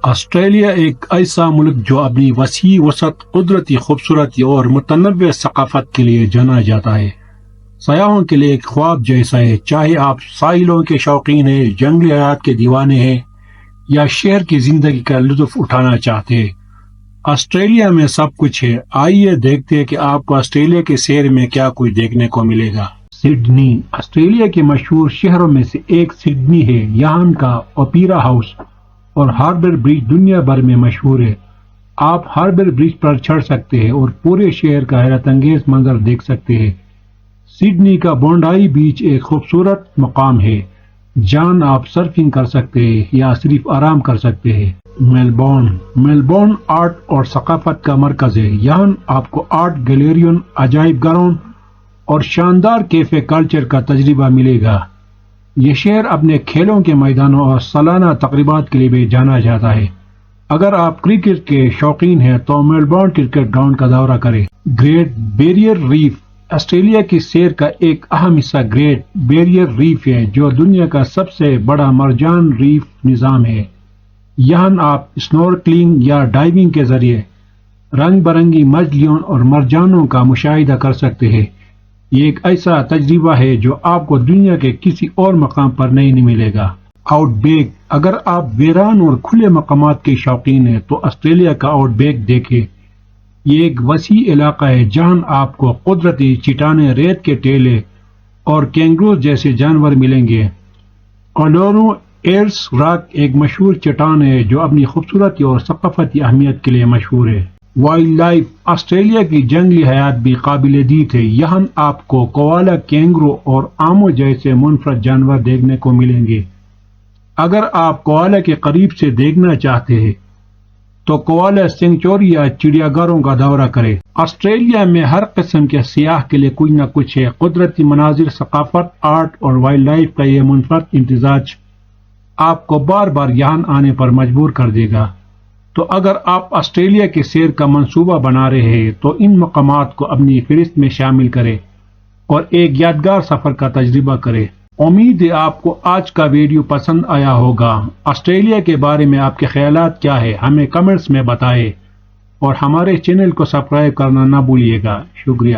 Australia ایک ایسا ملک جو اپنی وسیع وسعت، قدرتی خوبصورتی اور متنوع ثقافت کے لیے جانا جاتا ہے۔ سیاحوں کے لیے ایک خواب جیسا ہے، چاہے آپ ساحلوں کے شوقین ہیں، جنگلی حیات کے دیوانے ہیں یا شہر کی زندگی کا لطف اٹھانا چاہتے ہیں۔ آسٹریلیا میں سب کچھ ہے۔ آئیے دیکھتے ہیں کہ آپ کو آسٹریلیا کے شہر میں کیا کچھ دیکھنے کو ملے گا۔ سڈنی آسٹریلیا کے مشہور شہروں میں سے ایک سڈنی ہے۔ یہاں کا اوپیرا ہاؤس اور ہاربر برج دنیا بھر میں مشہور ہے۔ آپ ہاربر برج پر چڑھ سکتے ہیں اور پورے شہر کا حیرت انگیز منظر دیکھ سکتے ہیں۔ سڈنی کا بونڈائی بیچ ایک خوبصورت مقام ہے جہاں آپ سرفنگ کر سکتے ہیں یا صرف آرام کر سکتے ہیں۔ میلبورن آرٹ اور ثقافت کا مرکز ہے۔ یہاں آپ کو آرٹ گیلریوں، عجائب گھروں اور شاندار کیفے کلچر کا تجربہ ملے گا۔ یہ شہر اپنے کھیلوں کے میدانوں اور سالانہ تقریبات کے لیے بھی جانا جاتا ہے۔ اگر آپ کرکٹ کے شوقین ہیں تو میلبورن کرکٹ گراؤنڈ کا دورہ کریں۔ گریٹ بیریئر ریف آسٹریلیا کی سیر کا ایک اہم حصہ گریٹ بیریئر ریف ہے، جو دنیا کا سب سے بڑا مرجان ریف نظام ہے۔ یہاں آپ اسنورکلنگ یا ڈائیونگ کے ذریعے رنگ برنگی مچھلیوں اور مرجانوں کا مشاہدہ کر سکتے ہیں۔ یہ ایک ایسا تجربہ ہے جو آپ کو دنیا کے کسی اور مقام پر نہیں ملے گا۔ آؤٹ بیک اگر آپ ویران اور کھلے مقامات کے شوقین ہیں تو آسٹریلیا کا آؤٹ بیک دیکھیں۔ یہ ایک وسیع علاقہ ہے جہاں آپ کو قدرتی چٹانیں، ریت کے ٹیلے اور کینگروز جیسے جانور ملیں گے۔ اولورو ایئرس راک ایک مشہور چٹان ہے جو اپنی خوبصورتی اور ثقافتی اہمیت کے لیے مشہور ہے۔ وائلڈ لائف آسٹریلیا کی جنگلی حیات بھی قابل دید ہے۔ یہاں آپ کو کوالا، کینگرو اور آمو جیسے منفرد جانور دیکھنے کو ملیں گے۔ اگر آپ کوالا کے قریب سے دیکھنا چاہتے ہیں تو کوالا سینکچوری یا چڑیا گھروں کا دورہ کریں۔ آسٹریلیا میں ہر قسم کے سیاح کے لیے کچھ نہ کچھ ہے۔ قدرتی مناظر، ثقافت، آرٹ اور وائلڈ لائف کا یہ منفرد امتزاج آپ کو بار بار یہاں آنے پر مجبور کر دے گا۔ تو اگر آپ آسٹریلیا کے سیر کا منصوبہ بنا رہے ہیں تو ان مقامات کو اپنی فہرست میں شامل کریں اور ایک یادگار سفر کا تجربہ کریں۔ امید ہے آپ کو آج کا ویڈیو پسند آیا ہوگا۔ آسٹریلیا کے بارے میں آپ کے خیالات کیا ہیں، ہمیں کمنٹس میں بتائیں اور ہمارے چینل کو سبسکرائب کرنا نہ بھولیے گا۔ شکریہ۔